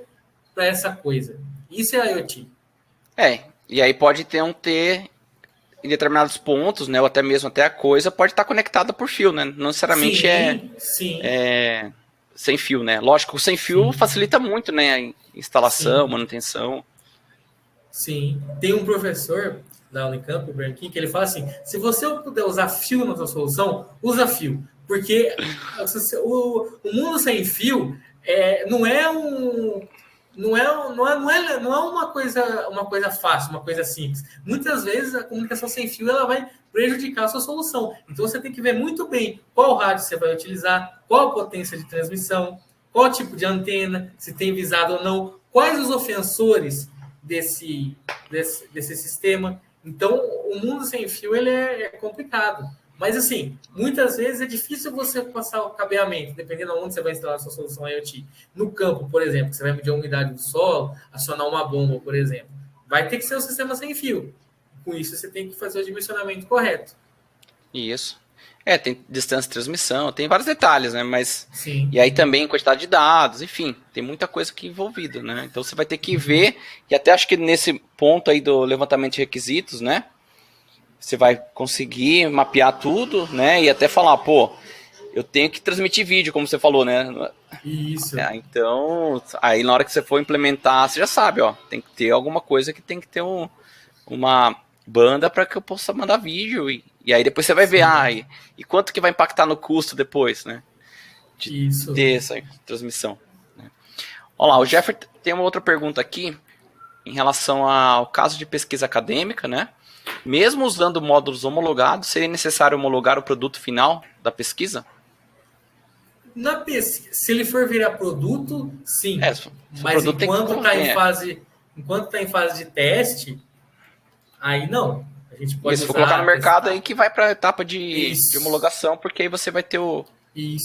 para essa coisa. Isso é a IoT. E aí pode ter em determinados pontos, né, ou até mesmo até a coisa pode estar conectada por fio, né? Não necessariamente é sem fio, né? Lógico, sem fio facilita muito, né, a instalação, manutenção. Sim. Tem um professor da Unicamp, o Branquinho, que ele fala assim, se você puder usar fio na sua solução, usa fio. Porque o mundo sem fio não é uma coisa fácil, uma coisa simples. Muitas vezes a comunicação sem fio ela vai prejudicar a sua solução. Então você tem que ver muito bem qual rádio você vai utilizar, qual a potência de transmissão, qual tipo de antena, se tem visado ou não, quais os ofensores desse sistema. Então, o mundo sem fio ele é complicado. Mas, assim, muitas vezes é difícil você passar o cabeamento, dependendo de onde você vai instalar a sua solução IoT. No campo, por exemplo, você vai medir a umidade do solo, acionar uma bomba, por exemplo. Vai ter que ser um sistema sem fio. Com isso, você tem que fazer o dimensionamento correto. Isso. Tem distância de transmissão, tem vários detalhes, né? Mas Sim. E aí também quantidade de dados, enfim, tem muita coisa aqui envolvida, né? Então você vai ter que ver, e até acho que nesse ponto aí do levantamento de requisitos, né? Você vai conseguir mapear tudo, né? E até falar, pô, eu tenho que transmitir vídeo, como você falou, né? Isso. Então, aí na hora que você for implementar, você já sabe, ó, tem que ter alguma coisa que tem que ter uma banda para que eu possa mandar vídeo e aí depois você vai ver, e quanto que vai impactar no custo depois, né? De ter essa transmissão. Né? Olha lá, o Jeffrey tem uma outra pergunta aqui em relação ao caso de pesquisa acadêmica, né? Mesmo usando módulos homologados, seria necessário homologar o produto final da pesquisa? Se ele for virar produto, sim. Mas enquanto está em fase de teste, aí não. A gente pode Isso, vou colocar no mercado aí que vai para a etapa de homologação, porque aí você vai ter o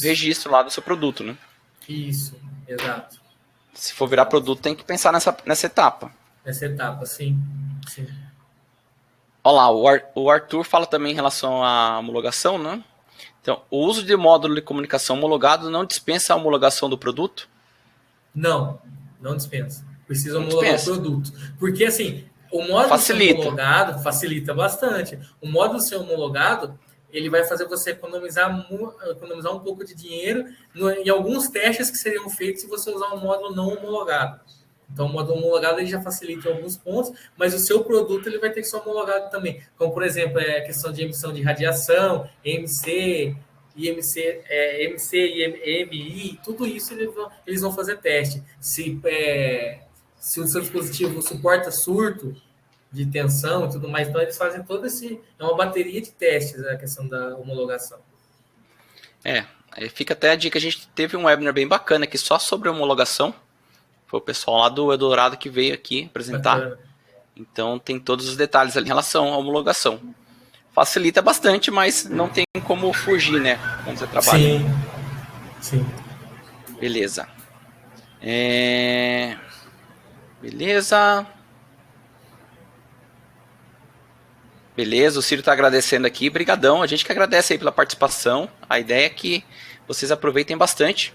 registro lá do seu produto, né? Isso, exato. Se for virar produto, tem que pensar nessa etapa. Nessa etapa, sim. Olha lá, o Arthur fala também em relação à homologação, né? Então, o uso de módulo de comunicação homologado não dispensa a homologação do produto? Não dispensa. Precisa homologar o produto. Porque, assim, o módulo ser homologado facilita bastante. O módulo ser homologado, ele vai fazer você economizar um pouco de dinheiro em alguns testes que seriam feitos se você usar um módulo não homologado. Então, o módulo homologado ele já facilita em alguns pontos, mas o seu produto ele vai ter que ser homologado também. Como, por exemplo, a questão de emissão de radiação, MC, EMI, tudo isso eles vão fazer teste. Se o seu dispositivo suporta surto de tensão e tudo mais, então eles fazem é uma bateria de testes a questão da homologação. Aí fica até a dica, a gente teve um webinar bem bacana aqui só sobre homologação, foi o pessoal lá do Eldorado que veio aqui apresentar, bacana. Então tem todos os detalhes ali em relação à homologação. Facilita bastante, mas não tem como fugir, né, quando você trabalha. Sim. Beleza. Beleza, o Ciro está agradecendo aqui, brigadão, a gente que agradece aí pela participação, a ideia é que vocês aproveitem bastante.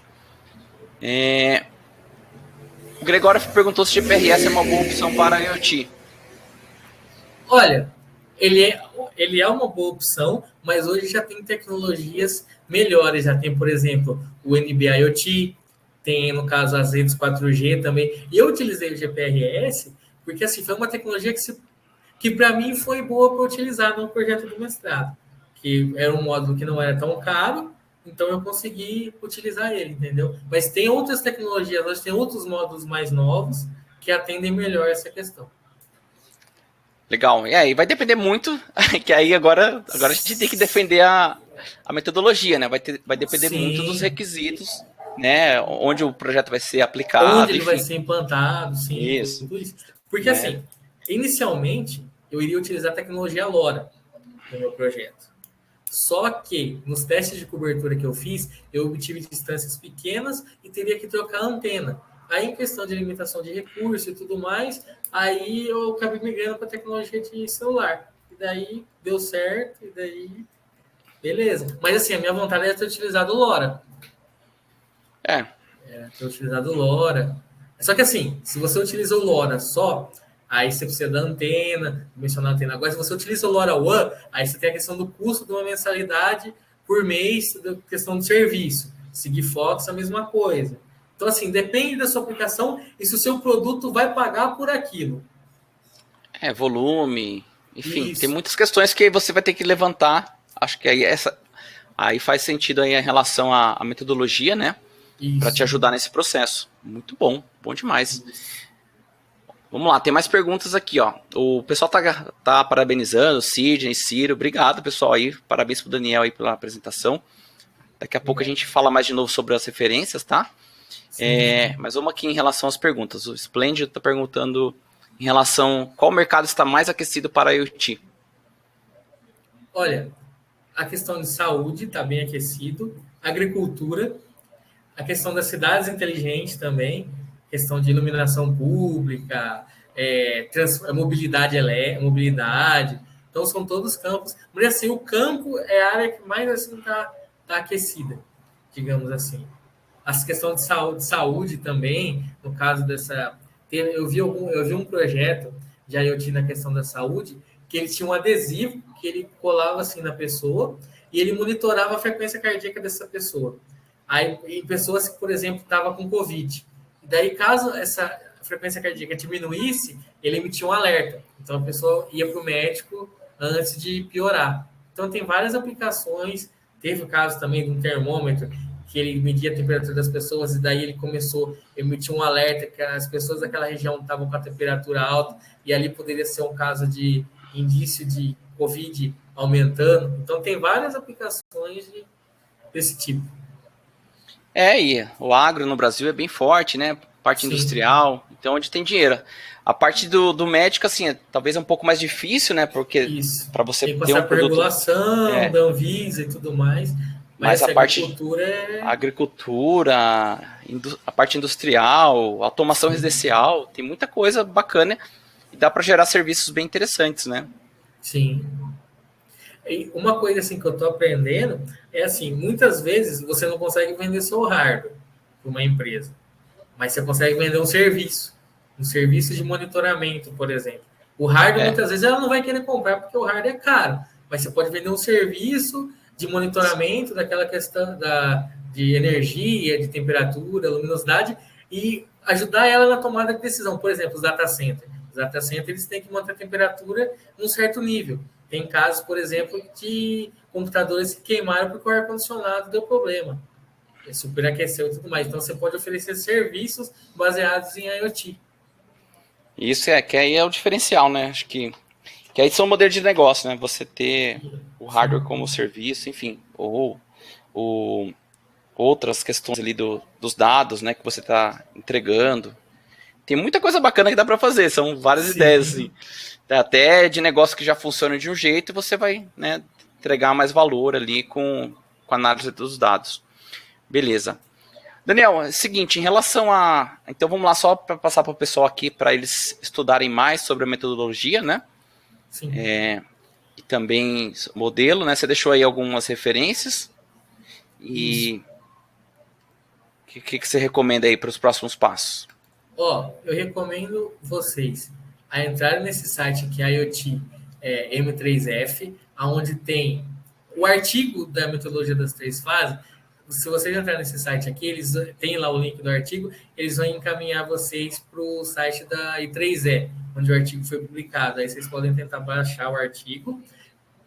O Gregório perguntou se GPRS é uma boa opção para IoT. Olha, ele é uma boa opção, mas hoje já tem tecnologias melhores, já tem, por exemplo, o NB-IoT, tem, no caso, as redes 4G também. E eu utilizei o GPRS porque, assim, foi uma tecnologia que para mim foi boa para utilizar no projeto do mestrado, que era um módulo que não era tão caro então eu consegui utilizar ele, entendeu? Mas tem outras tecnologias, hoje tem outros módulos mais novos que atendem melhor essa questão. Legal. E aí vai depender muito, que aí agora a gente tem que defender a metodologia, né? Vai depender muito dos Sim, requisitos, né? Onde o projeto vai ser onde aplicado, ele vai enfim. ser implantado, sim, Isso, tudo isso. Porque, né? assim, inicialmente, eu iria utilizar a tecnologia LoRa no meu projeto. Só que, nos testes de cobertura que eu fiz, eu obtive distâncias pequenas e teria que trocar a antena. Aí, em questão de limitação de recurso e tudo mais, aí eu acabei migrando para a tecnologia de celular. E daí, deu certo, e daí, beleza. Mas, assim, a minha vontade é ter utilizado o LoRa. É, Ter utilizado o LoRa. Só que assim, se você utiliza o LoRa só, aí você precisa da antena, mencionar a antena. Agora, se você utiliza o LoRa One, aí você tem a questão do custo de uma mensalidade por mês, da questão do serviço. Sigfox, a mesma coisa. Então, assim, depende da sua aplicação e se o seu produto vai pagar por aquilo. volume, enfim, tem Isso, muitas questões que você vai ter que levantar. Acho que aí faz sentido aí em relação à metodologia, né? Para te isso, ajudar nesse processo. Muito bom, bom demais. isso. Vamos lá, tem mais perguntas aqui, ó. O pessoal tá parabenizando, Sidney, Ciro, obrigado, pessoal aí, parabéns pro Daniel aí pela apresentação. Daqui a pouco a Obrigado. gente fala mais de novo sobre as referências, tá? Sim, sim. Mas vamos aqui em relação às perguntas. O Splendid está perguntando em relação qual mercado está mais aquecido para a IoT. Olha, a questão de saúde está bem aquecido, agricultura, a questão das cidades inteligentes também, questão de iluminação pública, mobilidade mobilidade. Então, são todos campos. Mas, assim, o campo é a área que mais assim, tá aquecida, digamos assim. As questões de saúde também, no caso dessa. Eu vi um projeto de IoT na questão da saúde, que ele tinha um adesivo que ele colava assim na pessoa e ele monitorava a frequência cardíaca dessa pessoa. Aí, em pessoas que, por exemplo, estavam com Covid. E daí, caso essa frequência cardíaca diminuísse, ele emitia um alerta. Então, a pessoa ia para o médico antes de piorar. Então, tem várias aplicações. Teve o caso também de um termômetro que ele media a temperatura das pessoas e daí ele começou a emitir um alerta que as pessoas daquela região estavam com a temperatura alta e ali poderia ser um caso de indício de Covid aumentando. Então, tem várias aplicações desse tipo. E o agro no Brasil é bem forte, né? Parte Sim, industrial, então onde tem dinheiro. A parte do médico, assim, talvez é um pouco mais difícil, né? Porque isso. para você Tem que ter um passar por produto. regulação da Anvisa e tudo mais. Mas Mas a essa parte agricultura a é. agricultura, a parte industrial, automação Sim, residencial, tem muita coisa bacana e dá para gerar serviços bem interessantes, né? sim. E uma coisa assim que eu estou aprendendo é assim, muitas vezes você não consegue vender seu hardware para uma empresa, mas você consegue vender um serviço de monitoramento, por exemplo. O hardware É, muitas vezes ela não vai querer comprar porque o hardware é caro, mas você pode vender um serviço de monitoramento daquela questão de energia, de temperatura, luminosidade e ajudar ela na tomada de decisão. Por exemplo, os data centers. Os data centers eles têm que manter a temperatura num certo nível. Tem casos, por exemplo, de computadores que queimaram porque o ar-condicionado deu problema, superaqueceu e tudo mais. Então, você pode oferecer serviços baseados em IoT. isso que aí é o diferencial, né? Acho que aí são modelos de negócio, né? Você ter o hardware Sim, como serviço, enfim, ou outras questões ali dos dados, né, que você está entregando. Tem muita coisa bacana que dá para fazer, são várias ideias, assim. sim, Até de negócio que já funciona de um jeito e você vai, né, entregar mais valor ali com a análise dos dados. Beleza. Daniel, é o seguinte, em relação a. Então vamos lá, só para passar para o pessoal aqui, para eles estudarem mais sobre a metodologia, né? sim. E também modelo, né? Você deixou aí algumas referências. Isso. E o que você recomenda aí para os próximos passos? Ó, eu recomendo vocês a entrarem nesse site que é IoT M3F, onde tem o artigo da metodologia das três fases. Se vocês entrarem nesse site aqui, eles têm lá o link do artigo, eles vão encaminhar vocês para o site da I3E, onde o artigo foi publicado. Aí vocês podem tentar baixar o artigo,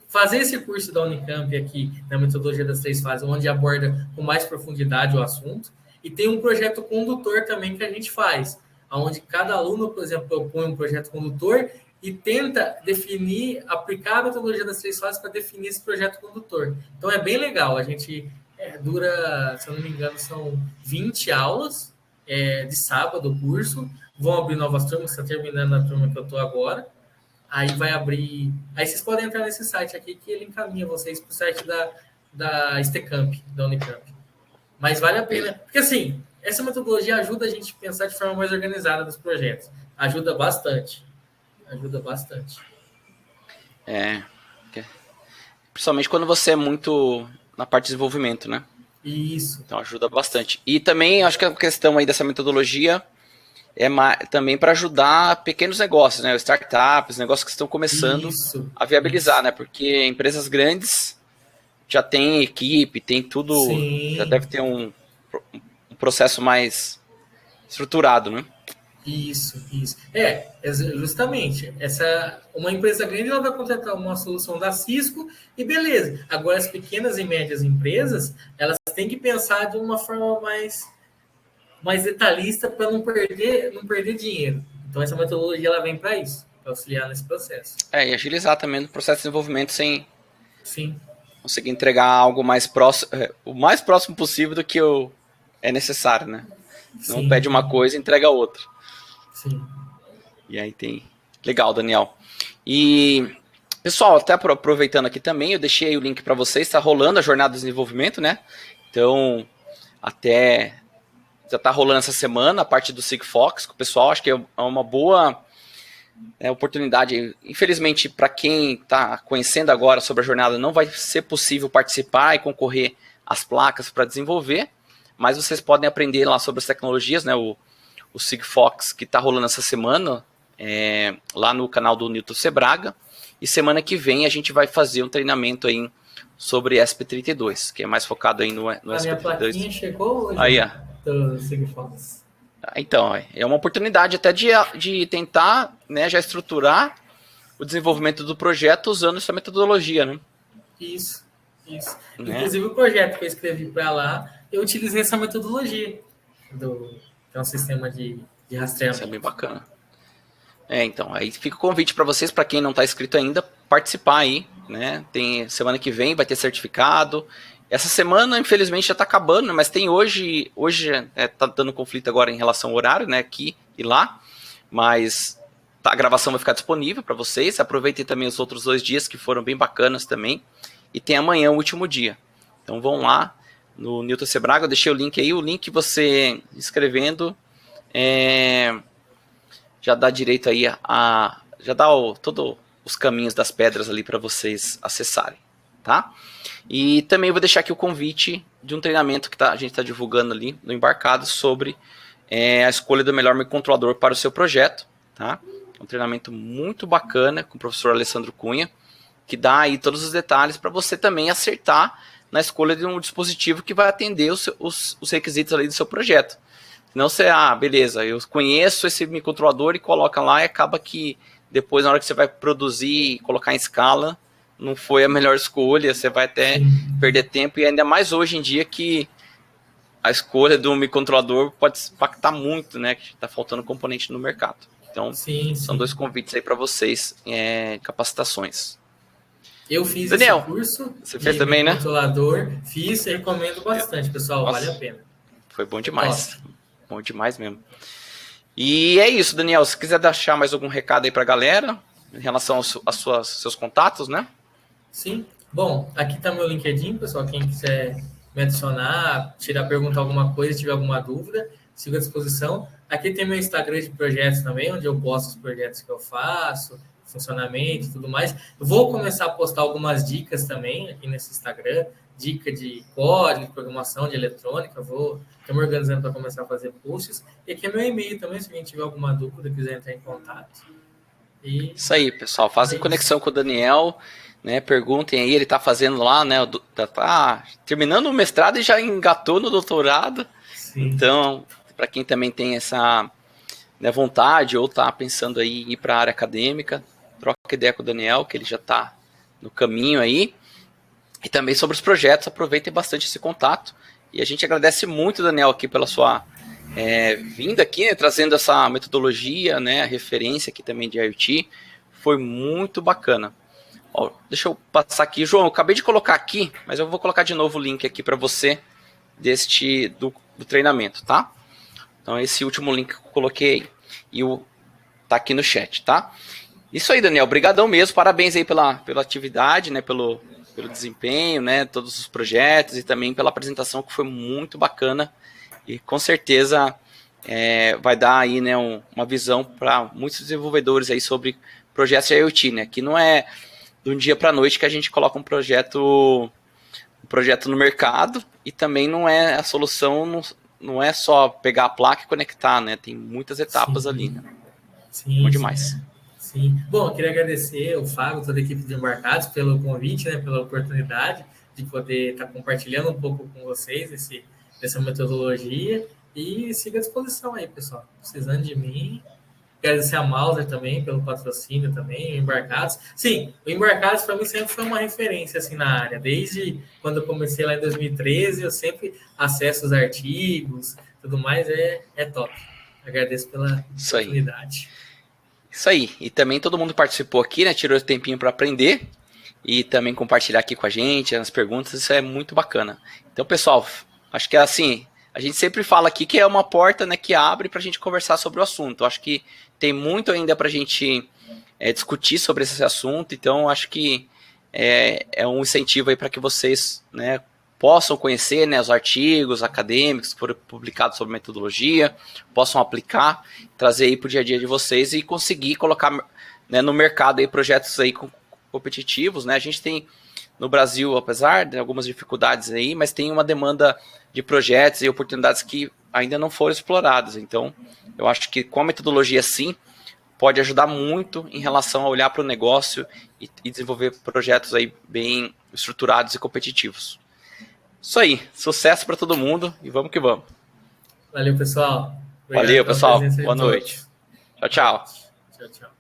fazer esse curso da Unicamp aqui, na metodologia das 3 fases, onde aborda com mais profundidade o assunto, e tem um projeto condutor também que a gente faz, onde cada aluno, por exemplo, propõe um projeto condutor e tenta definir, aplicar a metodologia das 3 fases para definir esse projeto condutor. Então é bem legal, a gente dura, se eu não me engano, são 20 aulas de sábado o curso, vão abrir novas turmas, está terminando a turma que eu estou agora, aí vai abrir, aí vocês podem entrar nesse site aqui que ele encaminha vocês para o site da Stecamp, da Unicamp. Mas vale a pena, porque assim, essa metodologia ajuda a gente a pensar de forma mais organizada nos projetos, ajuda bastante. Principalmente quando você é muito na parte de desenvolvimento, né? Isso. Então ajuda bastante. E também acho que a questão aí dessa metodologia é também para ajudar pequenos negócios, né? Startups, negócios que estão começando a viabilizar, né? Porque empresas grandes já tem equipe, tem tudo, já deve ter um processo mais estruturado, né? Isso. Justamente. Uma empresa grande ela vai contratar uma solução da Cisco e beleza. Agora, as pequenas e médias empresas, elas têm que pensar de uma forma mais detalhista para não perder dinheiro. Então, essa metodologia ela vem para isso, para auxiliar nesse processo. E agilizar também o processo de desenvolvimento sem Sim. conseguir entregar algo mais próximo, o mais próximo possível do que é necessário, né? Não Sim. Pede uma coisa e entrega outra. Sim. E aí tem... Legal, Daniel. E, pessoal, até aproveitando aqui também, eu deixei aí o link para vocês, está rolando a jornada de desenvolvimento, né? Então, já está rolando essa semana a parte do Sigfox com o pessoal, acho que é uma boa oportunidade. Infelizmente, para quem está conhecendo agora sobre a jornada, não vai ser possível participar e concorrer às placas para desenvolver, mas vocês podem aprender lá sobre as tecnologias, né? O Sigfox que está rolando essa semana, lá no canal do Newton Sebraga, e semana que vem a gente vai fazer um treinamento aí sobre SP32, que é mais focado aí no SP32. Minha plaquinha chegou hoje. Aí, ó. Do Sigfox. Então, é uma oportunidade até de tentar, né, já estruturar o desenvolvimento do projeto usando essa metodologia, né? Isso. Né? Inclusive o projeto que eu escrevi para lá, eu utilizei essa metodologia que é um sistema de rastreamento. Isso é bem bacana. Então, aí fica o convite para vocês, para quem não está inscrito ainda, participar aí, né? Tem semana que vem, vai ter certificado. Essa semana, infelizmente, já está acabando, né? Mas tem hoje tá dando conflito agora em relação ao horário, né? Aqui e lá, mas a gravação vai ficar disponível para vocês. Aproveitem também os outros 2 dias que foram bem bacanas também. E tem amanhã o último dia. Então vão lá no Newton Sebraga, eu deixei o link aí, o link você escrevendo já dá direito aí já dá todos os caminhos das pedras ali para vocês acessarem, tá? E também vou deixar aqui o convite de um treinamento que a gente está divulgando ali no Embarcado sobre a escolha do melhor microcontrolador para o seu projeto, tá? Um treinamento muito bacana com o professor Alessandro Cunha, que dá aí todos os detalhes para você também acertar na escolha de um dispositivo que vai atender os requisitos ali do seu projeto. Senão você, beleza, eu conheço esse microcontrolador e coloca lá e acaba que depois na hora que você vai produzir e colocar em escala, não foi a melhor escolha, você vai até perder tempo, e ainda mais hoje em dia que a escolha do microcontrolador pode impactar muito, né, que está faltando componente no mercado. Então, são 2 convites aí para vocês, capacitações. Eu fiz Daniel, esse curso você fez também, né? Controlador, fiz e recomendo bastante, pessoal, Nossa, vale a pena. Foi bom demais, bom demais mesmo. E é isso, Daniel, se quiser deixar mais algum recado aí para a galera, em relação aos seus contatos, né? Sim, bom, aqui está meu LinkedIn, pessoal, quem quiser me adicionar, perguntar alguma coisa, tiver alguma dúvida, siga à disposição. Aqui tem meu Instagram de projetos também, onde eu posto os projetos que eu faço, funcionamento e tudo mais. Eu vou começar a postar algumas dicas também aqui nesse Instagram, dica de código, de programação, de eletrônica. Estou me organizando para começar a fazer posts. E aqui é meu e-mail também, se alguém tiver alguma dúvida, quiser entrar em contato. Isso aí, pessoal. Fazem conexão com o Daniel, né? Perguntem aí, ele está fazendo lá, né? Terminando o mestrado e já engatou no doutorado. Sim. Então, para quem também tem essa vontade ou está pensando aí em ir para a área acadêmica, troca ideia com o Daniel, que ele já está no caminho aí. E também sobre os projetos, aproveitem bastante esse contato. E a gente agradece muito, Daniel, aqui pela sua vinda aqui, né, trazendo essa metodologia, né, a referência aqui também de IoT. Foi muito bacana. Ó, deixa eu passar aqui. João, eu acabei de colocar aqui, mas eu vou colocar de novo o link aqui para você do treinamento, tá? Então, esse último link que eu coloquei e tá aqui no chat, tá? Isso aí, Daniel. Obrigadão mesmo. Parabéns aí pela atividade, né, pelo desempenho, né, todos os projetos e também pela apresentação que foi muito bacana e com certeza vai dar aí, né, uma visão para muitos desenvolvedores aí sobre projetos de IoT, né, que não é de um dia para a noite que a gente coloca um projeto no mercado e também não é a solução, não é só pegar a placa e conectar, né, tem muitas etapas Sim. ali, né. Sim, Bom demais. Sim. Bom, eu queria agradecer o Fábio, toda a equipe de Embarcados pelo convite, né, pela oportunidade de poder estar compartilhando um pouco com vocês essa metodologia e siga à disposição aí, pessoal. Precisando de mim. Agradecer a Mauser também pelo patrocínio também, o Embarcados. Sim, o Embarcados para mim sempre foi uma referência assim na área. Desde quando eu comecei lá em 2013, eu sempre acesso os artigos, tudo mais, é top. Agradeço pela oportunidade. Isso aí. E também todo mundo participou aqui, né? Tirou o tempinho para aprender e também compartilhar aqui com a gente as perguntas. Isso é muito bacana. Então, pessoal, acho que é assim, a gente sempre fala aqui que é uma porta, né, que abre para a gente conversar sobre o assunto. Acho que tem muito ainda para a gente discutir sobre esse assunto. Então, acho que é um incentivo aí para que vocês, né, possam conhecer, né, os artigos acadêmicos que foram publicados sobre metodologia, possam aplicar, trazer aí para o dia a dia de vocês e conseguir colocar, né, no mercado aí projetos aí competitivos, né? A gente tem no Brasil, apesar de algumas dificuldades aí, mas tem uma demanda de projetos e oportunidades que ainda não foram exploradas. Então, eu acho que com a metodologia sim, pode ajudar muito em relação a olhar para o negócio e desenvolver projetos aí bem estruturados e competitivos. Isso aí, sucesso para todo mundo e vamos que vamos. Valeu, pessoal. Valeu, pessoal. Boa noite. Tchau, tchau. Tchau, tchau.